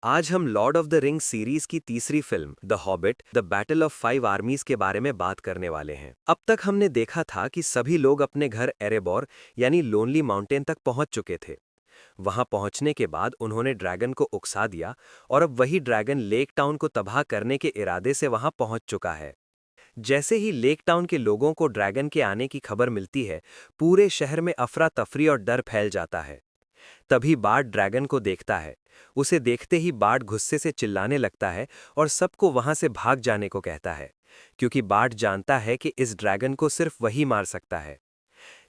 आज हम Lord of the ring series की तीसरी film the hobbit the battle of five आर्मीज के बारे में बात करने वाले हैं। अब तक हमने देखा था कि सभी लोग अपने घर एरेबोर यानी लोनली माउंटेन तक पहुंच चुके थे। वहां पहुंचने के बाद उन्होंने ड्रैगन को उकसा दिया और अब वही ड्रैगन लेक टाउन को तबाह करने के इरादे से वहां पहुंच चुका है। जैसे ही लेक टाउन के लोगों को ड्रैगन के आने की खबर मिलती है, पूरे शहर में अफरा तफरी और डर फैल जाता है। तभी बार्ड ड्रैगन को देखता है। उसे देखते ही बार्ड गुस्से से चिल्लाने लगता है और सबको वहां से भाग जाने को कहता है, क्योंकि बार्ड जानता है कि इस ड्रैगन को सिर्फ वही मार सकता है।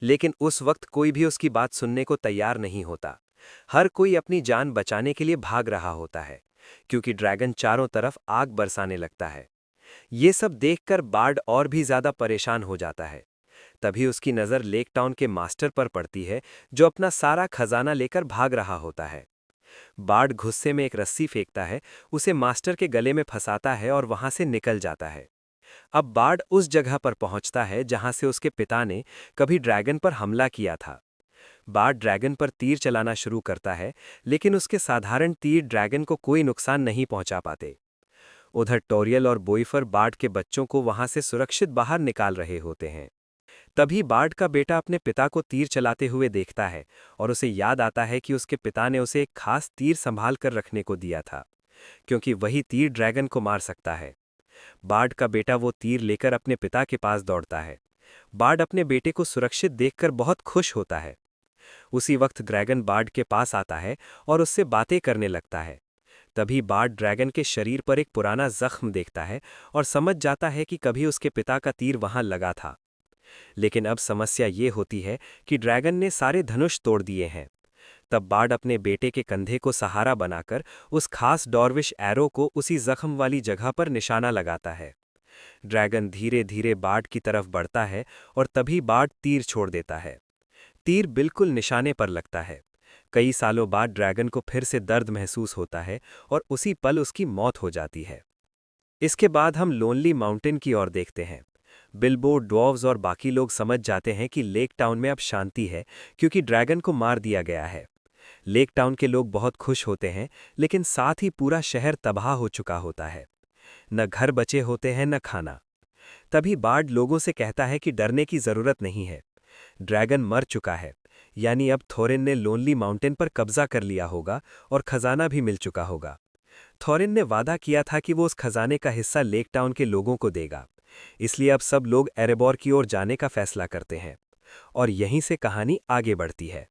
लेकिन उस वक्त कोई भी उसकी बात सुनने को तैयार नहीं होता। हर कोई अपनी जान बचाने के लिए भाग रहा होता है, क्योंकि ड्रैगन चारों तरफ आग बरसाने लगता है। ये सब देखकर बार्ड और भी ज्यादा परेशान हो जाता है। तभी उसकी नज़र लेक टाउन के मास्टर पर पड़ती है, जो अपना सारा खजाना लेकर भाग रहा होता है। बार्ड गुस्से में एक रस्सी फेंकता है, उसे मास्टर के गले में फंसाता है और वहां से निकल जाता है। अब बार्ड उस जगह पर पहुंचता है जहां से उसके पिता ने कभी ड्रैगन पर हमला किया था। बार्ड ड्रैगन पर तीर चलाना शुरू करता है, लेकिन उसके साधारण तीर ड्रैगन को कोई नुकसान नहीं पहुंचा पाते। उधर टोरियल और बोइफर बार्ड के बच्चों को वहां से सुरक्षित बाहर निकाल रहे होते हैं। तभी बार्ड का बेटा अपने पिता को तीर चलाते हुए देखता है और उसे याद आता है कि उसके पिता ने उसे एक खास तीर संभाल कर रखने को दिया था, क्योंकि वही तीर ड्रैगन को मार सकता है। बार्ड का बेटा वो तीर लेकर अपने पिता के पास दौड़ता है। बार्ड अपने बेटे को सुरक्षित देखकर बहुत खुश होता है। उसी वक्त ड्रैगन बार्ड के पास आता है और उससे बातें करने लगता है। तभी बार्ड ड्रैगन के शरीर पर एक पुराना जख्म देखता है और समझ जाता है कि कभी उसके पिता का तीर वहां लगा था। लेकिन अब समस्या ये होती है कि ड्रैगन ने सारे धनुष तोड़ दिए हैं। तब बार्ड अपने बेटे के कंधे को सहारा बनाकर उस खास डॉर्विश एरो को उसी जख्म वाली जगह पर निशाना लगाता है। ड्रैगन धीरे धीरे बार्ड की तरफ बढ़ता है और तभी बार्ड तीर छोड़ देता है। तीर बिल्कुल निशाने पर लगता है। कई सालों बाद ड्रैगन को फिर से दर्द महसूस होता है और उसी पल उसकी मौत हो जाती है। इसके बाद हम लोनली माउंटेन की ओर देखते हैं। बिल्बो, ड्वार्व्स और बाकी लोग समझ जाते हैं कि लेक टाउन में अब शांति है, क्योंकि ड्रैगन को मार दिया गया है। लेक टाउन के लोग बहुत खुश होते हैं, लेकिन साथ ही पूरा शहर तबाह हो चुका होता है। न घर बचे होते हैं न खाना। तभी बार्ड लोगों से कहता है कि डरने की जरूरत नहीं है। ड्रैगन मर चुका है, यानी अब थोरिन ने लोनली माउंटेन पर कब्जा कर लिया होगा और खजाना भी मिल चुका होगा। थोरिन ने वादा किया था कि वो उस खजाने का हिस्सा लेक टाउन के लोगों को देगा। इसलिए अब सब लोग एरेबोर की ओर जाने का फैसला करते हैं और यहीं से कहानी आगे बढ़ती है।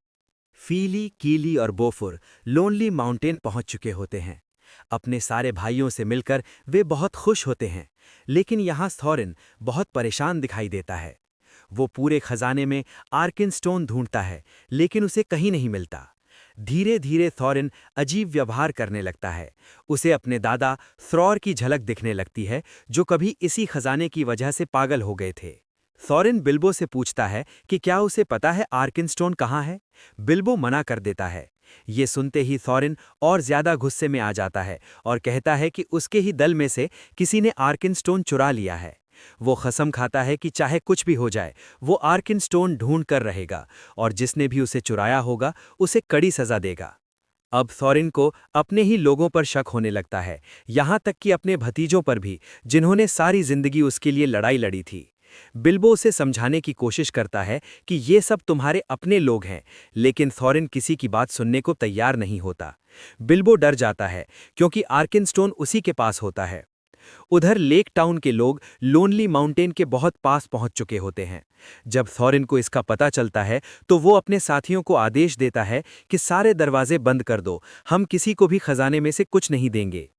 फीली, कीली और बोफुर लोनली माउंटेन पहुंच चुके होते हैं। अपने सारे भाइयों से मिलकर वे बहुत खुश होते हैं, लेकिन यहाँ थॉरिन बहुत परेशान दिखाई देता है। वो पूरे खजाने में आर्किन स्टोन ढूंढता है, लेकिन उसे कहीं नहीं मिलता। धीरे धीरे थॉरिन अजीब व्यवहार करने लगता है। उसे अपने दादा थ्रॉर की झलक दिखने लगती है, जो कभी इसी खजाने की वजह से पागल हो गए थे। थॉरिन बिल्बो से पूछता है कि क्या उसे पता है आर्किनस्टोन कहाँ है। बिल्बो मना कर देता है। ये सुनते ही थॉरिन और ज्यादा गुस्से में आ जाता है और कहता है कि उसके ही दल में से किसी ने आर्किनस्टोन चुरा लिया है। वो कसम खाता है कि चाहे कुछ भी हो जाए, वो आर्किनस्टोन ढूंढ कर रहेगा और जिसने भी उसे चुराया होगा उसे कड़ी सजा देगा। अब थॉरिन को अपने ही लोगों पर शक होने लगता है, यहाँ तक कि अपने भतीजों पर भी, जिन्होंने सारी जिंदगी उसके लिए लड़ाई लड़ी थी। बिल्बो उसे समझाने की कोशिश करता है कि ये सब तुम्हारे अपने लोग हैं, लेकिन थॉरिन किसी की बात सुनने को तैयार नहीं होता। बिल्बो डर जाता है, क्योंकि आर्किनस्टोन उसी के पास होता है। उधर लेक टाउन के लोग लोनली माउंटेन के बहुत पास पहुंच चुके होते हैं। जब थॉरिन को इसका पता चलता है, तो वो अपने साथियों को आदेश देता है कि सारे दरवाजे बंद कर दो, हम किसी को भी खजाने में से कुछ नहीं देंगे।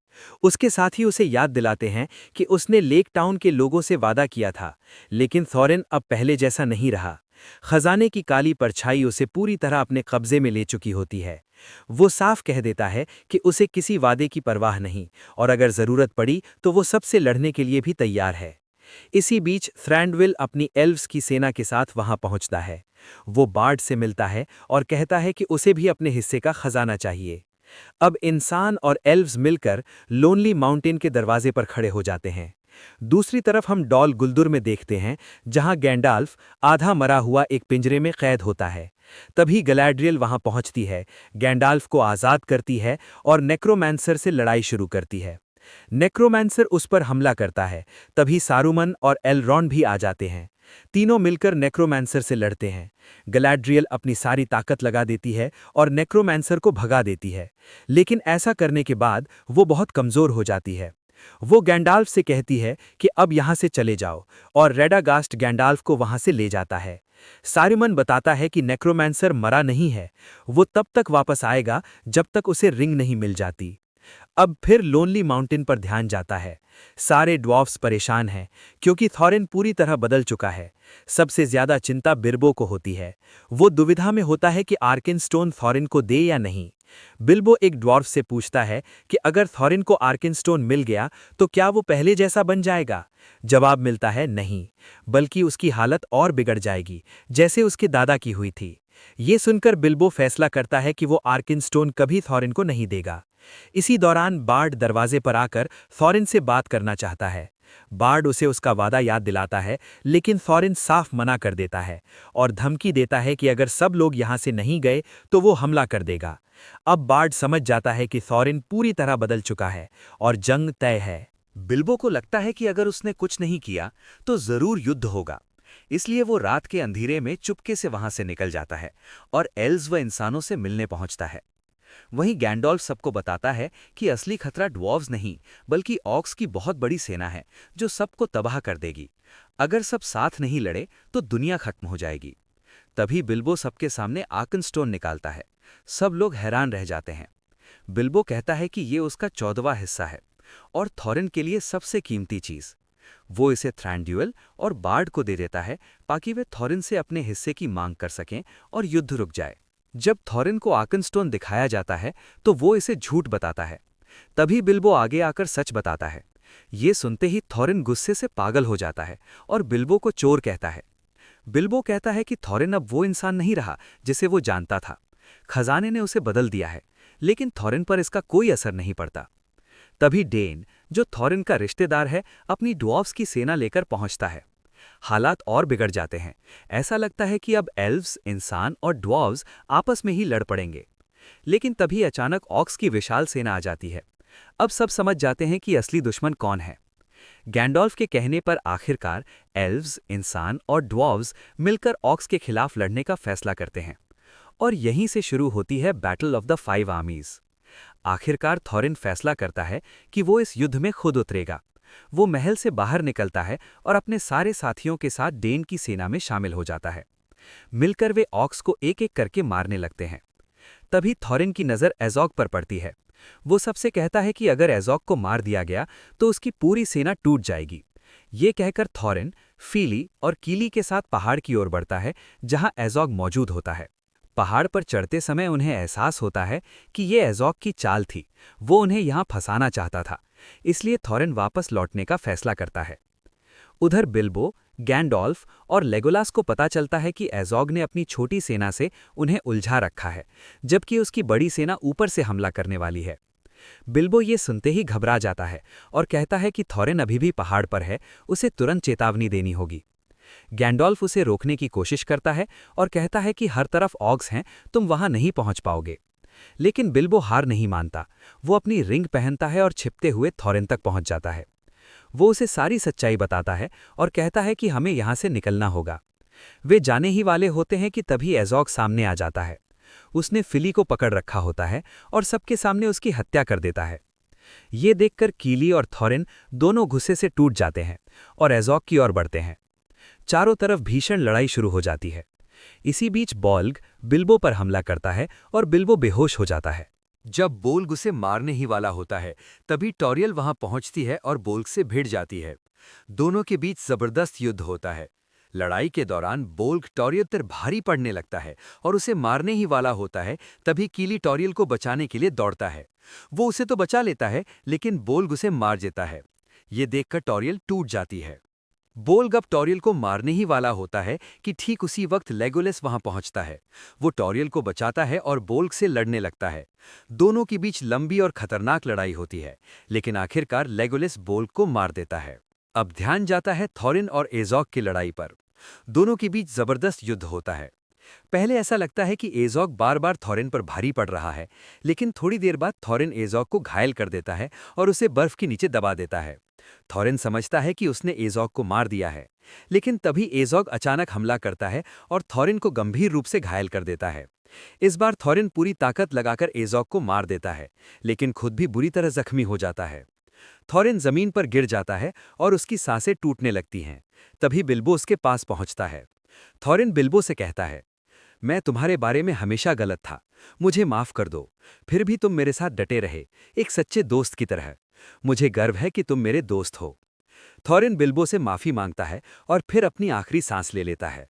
उसके साथी उसे याद दिलाते हैं कि उसने लेक टाउन के लोगों से वादा किया था, लेकिन थॉरिन अब पहले जैसा नहीं रहा। खजाने की काली परछाई उसे पूरी तरह अपने कब्जे में ले चुकी होती है। वो साफ कह देता है कि उसे किसी वादे की परवाह नहीं, और अगर जरूरत पड़ी तो वो सबसे लड़ने के लिए भी तैयार है। इसी बीच थ्रैंडविल अपनी एल्व्स की सेना के साथ वहां पहुंचता है। वो बार्ड से मिलता है और कहता है कि उसे भी अपने हिस्से का खजाना चाहिए। अब इंसान और एल्व्स मिलकर लोनली माउंटेन के दरवाजे पर खड़े हो जाते हैं। दूसरी तरफ हम डॉल गुल्दुर में देखते हैं, जहां गैंडाल्फ आधा मरा हुआ एक पिंजरे में कैद होता है। तभी गैलाड्रियल वहां पहुंचती है, गैंडाल्फ को आज़ाद करती है और नेक्रोमैंसर से लड़ाई शुरू करती है। नेक्रोमैंसर उस पर हमला करता है, तभी सारूमन और एलरॉन्ड भी आ जाते हैं। तीनों मिलकर नेक्रोमैंसर से लड़ते हैं। गैलाड्रियल अपनी सारी ताकत लगा देती है और नेक्रोमैंसर को भगा देती है, लेकिन ऐसा करने के बाद वो बहुत कमज़ोर हो जाती है। वो गैंडाल्फ से कहती है कि अब यहाँ से चले जाओ, और रेडागास्ट गैंडाल्फ को वहाँ से ले जाता है। सारूमन बताता है कि नेक्रोमैंसर मरा नहीं है, वो तब तक वापस आएगा जब तक उसे रिंग नहीं मिल जाती। अब फिर लोनली माउंटेन पर ध्यान जाता है। सारे ड्वार्फ्स परेशान हैं, क्योंकि थॉरिन पूरी तरह बदल चुका है। सबसे ज्यादा चिंता बिल्बो को होती है। वो दुविधा में होता है कि आर्किनस्टोन थॉरिन को दे या नहीं। बिल्बो एक ड्वार्फ से पूछता है कि अगर थॉरिन को आर्किनस्टोन मिल गया तो क्या वो पहले जैसा बन जाएगा। जवाब मिलता है नहीं, बल्कि उसकी हालत और बिगड़ जाएगी, जैसे उसके दादा की हुई थी। ये सुनकर बिल्बो फैसला करता है कि वो आर्किनस्टोन कभी थॉरिन को नहीं देगा। इसी दौरान बार्ड दरवाजे पर आकर थॉरिन से बात करना चाहता है। बार्ड उसे उसका वादा याद दिलाता है, लेकिन थॉरिन साफ मना कर देता है और धमकी देता है कि अगर सब लोग यहाँ से नहीं गए तो वो हमला कर देगा। अब बार्ड समझ जाता है कि थॉरिन पूरी तरह बदल चुका है और जंग तय है। बिल्बो को लगता है कि अगर उसने कुछ नहीं किया तो जरूर युद्ध होगा। इसलिए वो रात के अंधेरे में चुपके से वहां से निकल जाता है और एल्व्स व इंसानों से मिलने पहुंचता है। वहीं गैंडोल्फ सबको बताता है कि असली खतरा ड्वार्व्स नहीं, बल्कि ऑक्स की बहुत बड़ी सेना है जो सबको तबाह कर देगी। अगर सब साथ नहीं लड़े तो दुनिया खत्म हो जाएगी। तभी बिल्बो सबके सामने आर्कनस्टोन निकालता है। सब लोग हैरान रह जाते हैं। बिल्बो कहता है कि ये उसका 14वां हिस्सा है और थॉरिन के लिए सबसे कीमती चीज। वो इसे थ्रैंड्यूल और बार्ड को दे देता है ताकि वे थॉरिन से अपने हिस्से की मांग कर सकें और युद्ध रुक जाए। जब थॉरिन को आर्कनस्टोन दिखाया जाता है तो वो इसे झूठ बताता है। तभी बिल्बो आगे आकर सच बताता है। ये सुनते ही थॉरिन गुस्से से पागल हो जाता है और बिल्बो को चोर कहता है। बिल्बो कहता है कि थॉरिन अब वो इंसान नहीं रहा जिसे वो जानता था। खजाने ने उसे बदल दिया है, लेकिन थॉरिन पर इसका कोई असर नहीं पड़ता। तभी डेन, जो थॉरिन का रिश्तेदार है, अपनी ड्वार्फ्स की सेना लेकर पहुंचता है। हालात और बिगड़ जाते हैं। ऐसा लगता है कि अब एल्व्स, इंसान और ड्वार्व्स आपस में ही लड़ पड़ेंगे। लेकिन तभी अचानक ऑक्स की विशाल सेना आ जाती है। अब सब समझ जाते हैं कि असली दुश्मन कौन है। गैंडोल्फ के कहने पर आखिरकार एल्व्स, इंसान और ड्वार्व्स मिलकर ऑक्स के खिलाफ लड़ने का फैसला करते हैं। और यहीं से शुरू होती है बैटल ऑफ द 5 आर्मीज। आखिरकार थॉरिन फैसला करता है कि वो इस युद्ध में खुद उतरेगा। वो महल से बाहर निकलता है और अपने सारे साथियों के साथ डेन की सेना में शामिल हो जाता है। मिलकर वे ऑक्स को एक एक करके मारने लगते हैं। तभी थॉरिन की नज़र एज़ोग पर पड़ती है। वो सबसे कहता है कि अगर एज़ोग को मार दिया गया तो उसकी पूरी सेना टूट जाएगी। ये कहकर थॉरिन फीली और कीली के साथ पहाड़ की ओर बढ़ता है, जहां एज़ोग मौजूद होता है। पहाड़ पर चढ़ते समय उन्हें एहसास होता है कि ये एज़ोग की चाल थी। वो उन्हें यहाँ फंसाना चाहता था, इसलिए थॉरिन वापस लौटने का फैसला करता है। उधर बिल्बो, गैंडोल्फ और लेगोलास को पता चलता है कि एज़ोग ने अपनी छोटी सेना से उन्हें उलझा रखा है, जबकि उसकी बड़ी सेना ऊपर से हमला करने वाली है। बिल्बो ये सुनते ही घबरा जाता है और कहता है कि थॉरिन अभी भी पहाड़ पर है, उसे तुरंत चेतावनी देनी होगी। गैंडोल्फ उसे रोकने की कोशिश करता है और कहता है कि हर तरफ ऑग्स हैं, तुम वहां नहीं पहुंच पाओगे। लेकिन बिल्बो हार नहीं मानता। वो अपनी रिंग पहनता है और छिपते हुए थॉरिन तक पहुंच जाता है। वो उसे सारी सच्चाई बताता है और कहता है कि हमें यहां से निकलना होगा। वे जाने ही वाले होते हैं कि तभी एज़ोग सामने आ जाता है। उसने फिली को पकड़ रखा होता है और सबके सामने उसकी हत्या कर देता है। ये देखकर कीली और थॉरिन दोनों गुस्से से टूट जाते हैं और एज़ोग की ओर बढ़ते हैं। चारों तरफ भीषण लड़ाई शुरू हो जाती है। इसी बीच बॉल्ग बिल्बो पर हमला करता है और बिल्बो बेहोश हो जाता है। जब बोल्ग उसे मारने ही वाला होता है, तभी टॉरियल वहां पहुंचती है और बोल्ग से भिड़ जाती है। दोनों के बीच जबरदस्त युद्ध होता है। लड़ाई के दौरान बोल्ग टॉरियल पर भारी पड़ने लगता है और उसे मारने ही वाला होता है। तभी कीली टॉरियल को बचाने के लिए दौड़ता है। वो उसे तो बचा लेता है, लेकिन बोल्ग उसे मार देता है। ये देखकर टॉरियल टूट जाती है। बोल्ग अब टॉरियल को मारने ही वाला होता है कि ठीक उसी वक्त लेगोलेस वहां पहुंचता है। वो टॉरियल को बचाता है और बोल्ग से लड़ने लगता है। दोनों के बीच लंबी और खतरनाक लड़ाई होती है, लेकिन आखिरकार लेगोलेस बोल्ग को मार देता है। अब ध्यान जाता है थॉरिन और एज़ॉग की लड़ाई पर। दोनों के बीच जबरदस्त युद्ध होता है। पहले ऐसा लगता है कि एज़ॉग बार बार थॉरिन पर भारी पड़ रहा है, लेकिन थोड़ी देर बाद थॉरिन एज़ॉग को घायल कर देता है और उसे बर्फ के नीचे दबा देता है। थॉरिन समझता है कि उसने एज़ॉग को मार दिया है, लेकिन तभी एज़ॉग अचानक हमला करता है और थॉरिन को गंभीर रूप से घायल कर देता है। इस बार थॉरिन पूरी ताकत लगाकर एज़ॉग को मार देता है, लेकिन खुद भी बुरी तरह जख्मी हो जाता है। थॉरिन जमीन पर गिर जाता है और उसकी सांसें टूटने लगती हैं। तभी बिल्बो उसके पास पहुंचता है। थॉरिन बिल्बो से कहता है, मैं तुम्हारे बारे में हमेशा गलत था, मुझे माफ कर दो। फिर भी तुम मेरे साथ डटे रहे, एक सच्चे दोस्त की तरह। मुझे गर्व है कि तुम मेरे दोस्त हो। थॉरिन बिल्बो से माफी मांगता है और फिर अपनी आखिरी सांस ले लेता है।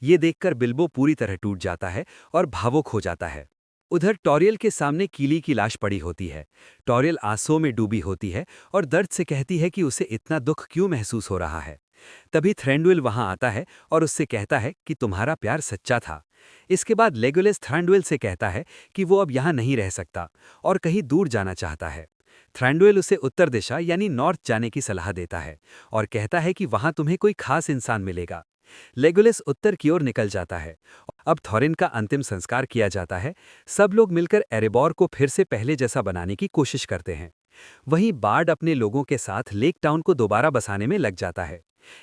ये देखकर बिल्बो पूरी तरह टूट जाता है और भावुक हो जाता है। उधर टॉरियल के सामने कीली की लाश पड़ी होती है। टॉरियल आंसुओं में डूबी होती है और दर्द से कहती है कि उसे इतना दुख क्यों महसूस हो रहा है। तभी थ्रैंडविल वहां आता है और उससे कहता है कि तुम्हारा प्यार सच्चा था। इसके बाद लेगोलेस थ्रैंडविल से कहता है कि वो अब यहाँ नहीं रह सकता और कहीं दूर जाना चाहता है। थ्रैंडविल उसे उत्तर दिशा यानी नॉर्थ जाने की सलाह देता है और कहता है कि वहां तुम्हें कोई खास इंसान मिलेगा। लेगोलेस उत्तर की ओर निकल जाता है। अब थॉरिन का अंतिम संस्कार किया जाता है। सब लोग मिलकर एरेबोर को फिर से पहले जैसा बनाने की कोशिश करते हैं। वहीं बार्ड अपने लोगों के साथ लेक टाउन को दोबारा बसाने में लग जाता है।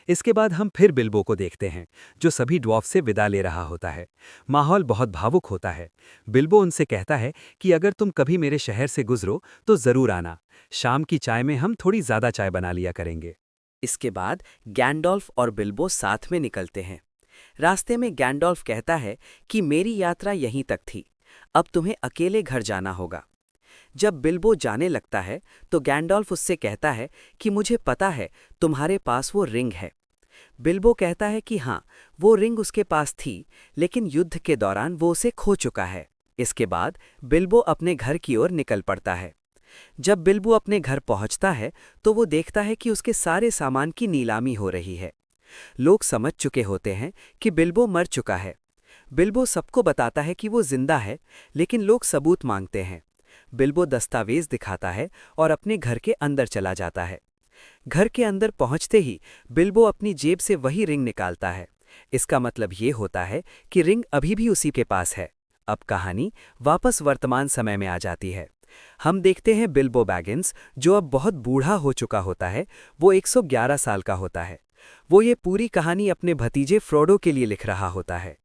इसके बाद हम फिर बिल्बो को देखते हैं, जो सभी ड्वार्फ से विदा ले रहा होता है। माहौल बहुत भावुक होता है। बिल्बो उनसे कहता है कि अगर तुम कभी मेरे शहर से गुजरो तो जरूर आना। शाम की चाय में हम थोड़ी ज्यादा चाय बना लिया करेंगे। इसके बाद गैंडोल्फ और बिल्बो साथ में निकलते हैं। रास्ते में गैंडोल्फ कहता है कि मेरी यात्रा यहीं तक थी, अब तुम्हें अकेले घर जाना होगा। जब बिल्बो जाने लगता है तो गैंडोल्फ उससे कहता है कि मुझे पता है तुम्हारे पास वो रिंग है। बिल्बो कहता है कि हाँ, वो रिंग उसके पास थी, लेकिन युद्ध के दौरान वो उसे खो चुका है। इसके बाद बिल्बो अपने घर की ओर निकल पड़ता है। जब बिल्बो अपने घर पहुंचता है तो वो देखता है कि उसके सारे सामान की नीलामी हो रही है। लोग समझ चुके होते हैं कि बिल्बो मर चुका है। बिल्बो सबको बताता है कि वो जिंदा है, लेकिन लोग सबूत मांगते हैं। बिल्बो दस्तावेज दिखाता है और अपने घर के अंदर चला जाता है। घर के अंदर पहुंचते ही बिल्बो अपनी जेब से वही रिंग निकालता है। इसका मतलब ये होता है कि रिंग अभी भी उसी के पास है। अब कहानी वापस वर्तमान समय में आ जाती है। हम देखते हैं बिल्बो बैगिंस, जो अब बहुत बूढ़ा हो चुका होता है। वो 111 साल का होता है। वो ये पूरी कहानी अपने भतीजे फ्रोडो के लिए लिख रहा होता है।